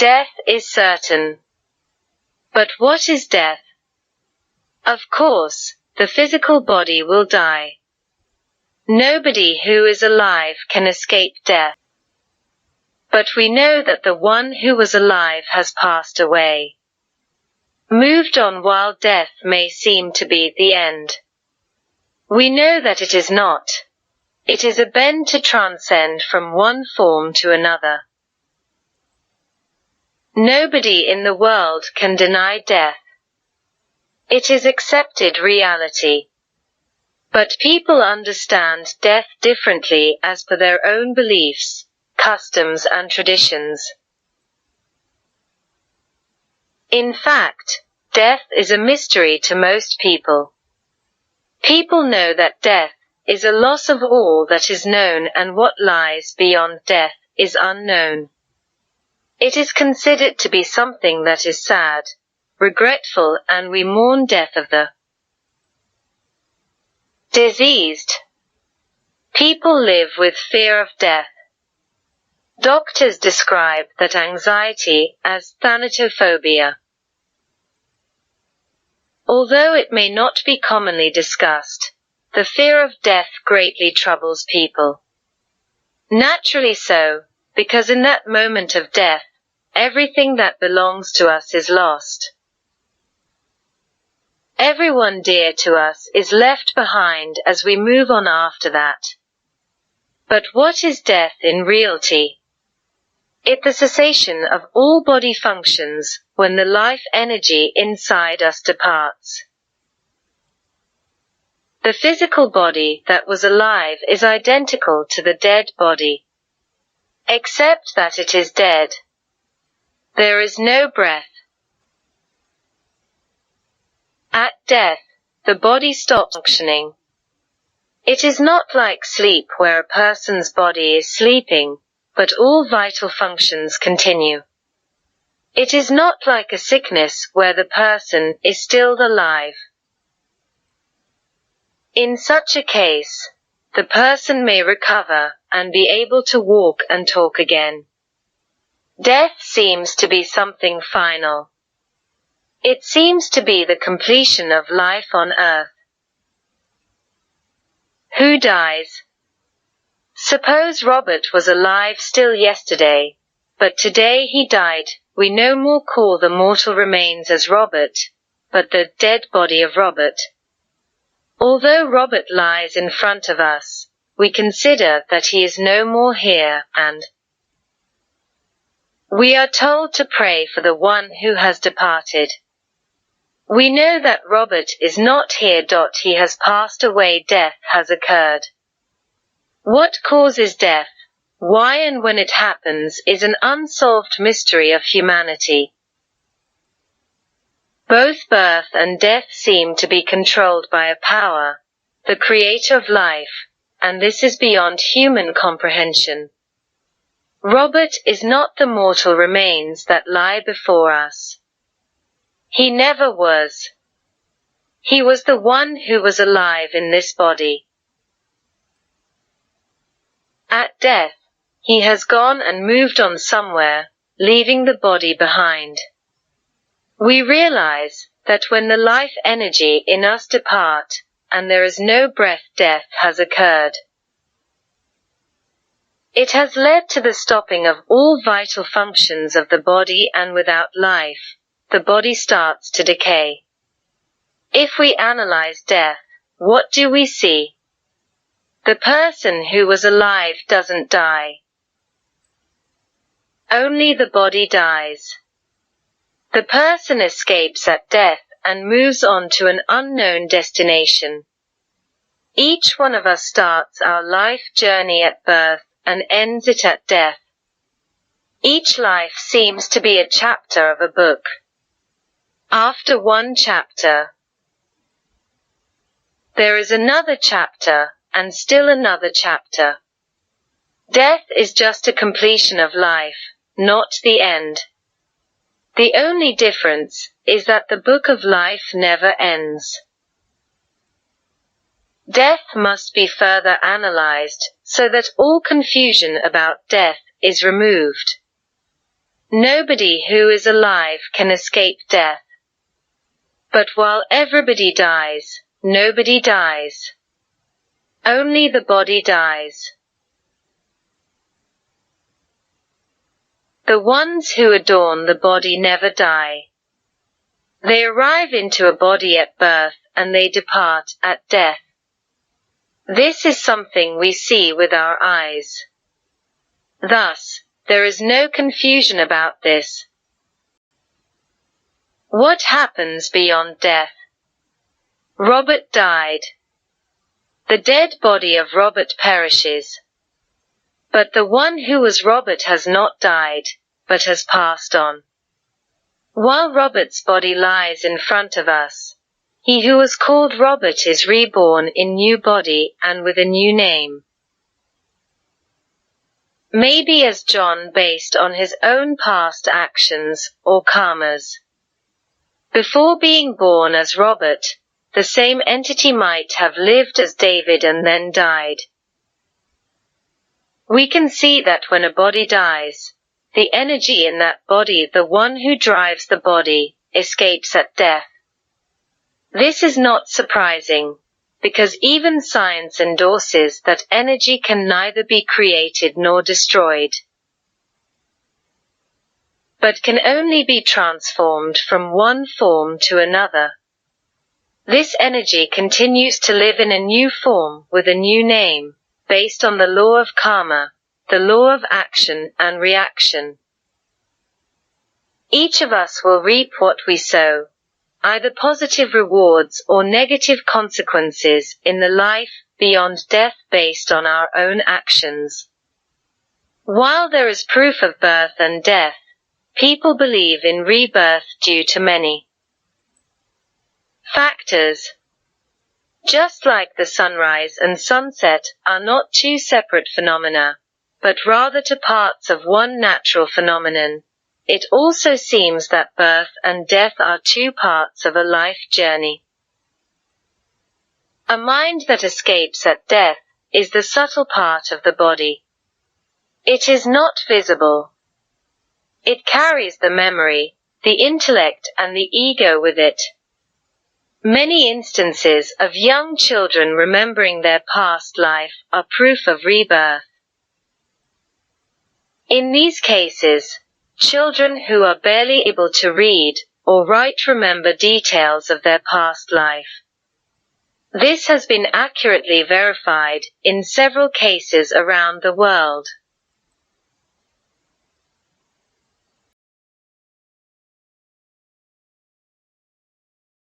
Death is certain. But what is death? Of course, the physical body will die. Nobody who is alive can escape death. But we know that the one who was alive has passed away. Moved on while death may seem to be the end. We know that it is not. It is a bend to transcend from one form to another. Nobody in the world can deny death. It is accepted reality. But people understand death differently as per their own beliefs, customs and traditions. In fact, death is a mystery to most people. People know that death is a loss of all that is known, and what lies beyond death is unknown. It is considered to be something that is sad, regretful, and we mourn death of the diseased. People live with fear of death. Doctors describe that anxiety as thanatophobia. Although it may not be commonly discussed, the fear of death greatly troubles people. Naturally so, because in that moment of death, everything that belongs to us is lost. Everyone dear to us is left behind as we move on after that. But what is death in reality? It the cessation of all body functions, when the life energy inside us departs. The physical body that was alive is identical to the dead body, except that it is dead. There is no breath. At death, the body stops functioning. It is not like sleep where a person's body is sleeping, but all vital functions continue. It is not like a sickness where the person is still alive. In such a case, the person may recover and be able to walk and talk again. Death seems to be something final. It seems to be the completion of life on earth. Who dies? Suppose Robert was alive still yesterday, but today he died. We no more call the mortal remains as Robert, but the dead body of Robert. Although Robert lies in front of us, we consider that he is no more here, and we are told to pray for the one who has departed. We know that Robert is not here. He has passed away. Death has occurred. What causes death, why and when it happens is an unsolved mystery of humanity. Both birth and death seem to be controlled by a power, the creator of life, and this is beyond human comprehension. Robert is not the mortal remains that lie before us. He never was. He was the one who was alive in this body. At death, he has gone and moved on somewhere, leaving the body behind. We realize that when the life energy in us depart, and there is no breath, death has occurred. It has led to the stopping of all vital functions of the body, and without life, the body starts to decay. If we analyze death, what do we see? The person who was alive doesn't die. Only the body dies. The person escapes at death and moves on to an unknown destination. Each one of us starts our life journey at birth and ends it at death. Each life seems to be a chapter of a book. After one chapter, there is another chapter, and still another chapter. Death is just a completion of life, not the end. The only difference is that the book of life never ends. Death must be further analyzed, so that all confusion about death is removed. Nobody who is alive can escape death. But while everybody dies, nobody dies. Only the body dies. The ones who adorn the body never die. They arrive into a body at birth, and they depart at death. This is something we see with our eyes. Thus, there is no confusion about this. What happens beyond death? Robert died. The dead body of Robert perishes. But the one who was Robert has not died, but has passed on. While Robert's body lies in front of us, he who was called Robert is reborn in new body and with a new name. Maybe as John based on his own past actions, or karmas. Before being born as Robert, the same entity might have lived as David and then died. We can see that when a body dies, the energy in that body, the one who drives the body, escapes at death. This is not surprising, because even science endorses that energy can neither be created nor destroyed, but can only be transformed from one form to another. This energy continues to live in a new form with a new name, based on the law of karma, the law of action and reaction. Each of us will reap what we sow, either positive rewards or negative consequences in the life beyond death based on our own actions. While there is proof of birth and death, people believe in rebirth due to many factors. Just like the sunrise and sunset are not two separate phenomena, but rather two parts of one natural phenomenon, it also seems that birth and death are two parts of a life journey. A mind that escapes at death is the subtle part of the body. It is not visible. It carries the memory, the intellect and the ego with it. Many instances of young children remembering their past life are proof of rebirth. In these cases, children who are barely able to read or write remember details of their past life. This has been accurately verified in several cases around the world.